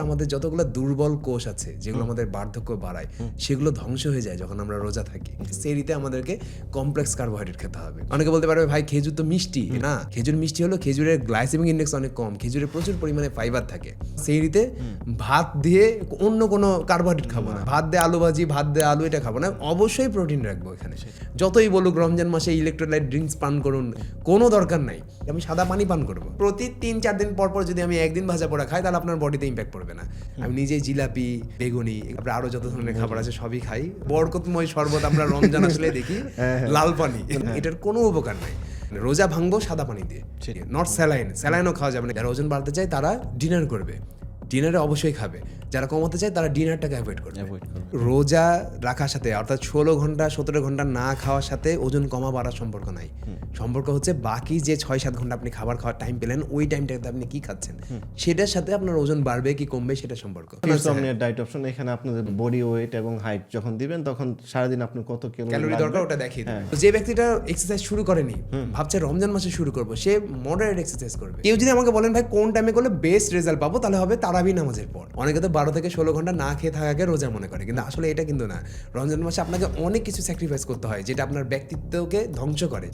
আমাদের যতগুলো দুর্বল কোষ আছে যেগুলো আমাদের বার্ধক্য বাড়ায় সেগুলো ধ্বংস হয়ে যায় যখন আমরা রোজা থাকি। সেরিতে আমাদেরকে কমপ্লেক্স কার্বোহাইড্রেট খেতে হবে। অনেকে বলতে পারবে ভাই খেজুর তো মিষ্টি, না, খেজুর মিষ্টি হলো খেজুরের গ্লাইসেমিক ইন্ডেক্স অনেক কম, খেজুরে প্রচুর পরিমাণে ফাইবার থাকে। সেরিতে ভাত দিয়ে অন্য কোনো কার্বোহাইড্রেট খাবো না, ভাত দিয়ে আলু ভাজি, ভাত দিয়ে আলু এটা খাবো না, অবশ্যই প্রোটিন রাখবো এখানে। যতই বলুক রমজান মাসে ইলেকট্রোলাইট ড্রিঙ্কস পান করুন, কোনো দরকার নাই, আমি সাদা পানি পান করবো। প্রতি 3-4 দিন পর পর যদি আমি একদিন ভাজা পোড়া খাই তাহলে আপনার বডিতে ইম্প্যাক্ট পড়বে না। আমি নিজেই জিলাপি, বেগুনি, তারপরে আরো যত ধরনের খাবার আছে সবই খাই। বরকতময় শরবত আমরা রমজান আসলে দেখি, লাল পানি, এটার কোনো উপকার নাই। রোজা ভাঙবো সাদা পানি দিয়ে, নট স্যালাইন। স্যালাইনও খাওয়া যাবে না। যারা ওজন বাড়তে চায় তারা ডিনার করবে, ডিনারে অবশ্যই খাবে। যারা কমাতে চায় তারা ডিনারটাকে অ্যাভয়েড করবে। রোজা রাখার সাথে অর্থাৎ 16 ঘন্টা 17 ঘন্টা না খাওয়ার সাথে ওজন কমা বাড়ার সম্পর্ক নাই। সম্পর্ক হচ্ছে বাকি যে 6-7 ঘন্টা আপনি খাবার খাওয়ার টাইম পেলেন, ওই টাইমটাতে আপনি কি খাচ্ছেন সেটার সাথে আপনার ওজন বাড়বে কি কমবে সেটা সম্পর্ক। ইনসমনিয়ার ডায়েট অপশন, এখানে আপনাদের বডি ওয়েট এবং হাইট যখন দিবেন তখন সারাদিন আপনার কত ক্যালোরি দরকার ওটা দেখিয়ে দেবে। তো যে ব্যক্তিটা এক্সারসাইজ শুরু করেনি, ভাবছে রমজান মাসে শুরু করবো, সে মডারেট এক্সারসাইজ করবে। কেউ যদি আমাকে বলেন ভাই কোন টাইমে করলে বেস্ট রেজাল্ট পাবো, তাহলে হবে তারাবি নামাজের পর। অনেকে তো 12 থেকে 16 ঘন্টা না খেয়ে থাকাকে রোজা মনে করে, কিন্তু আসলে এটা কিন্তু না। রমজান মাসে আপনাকে অনেক কিছু স্যাক্রিফাইস করতে হয় যেটা আপনার ব্যক্তিত্বকে ধ্বংস করে।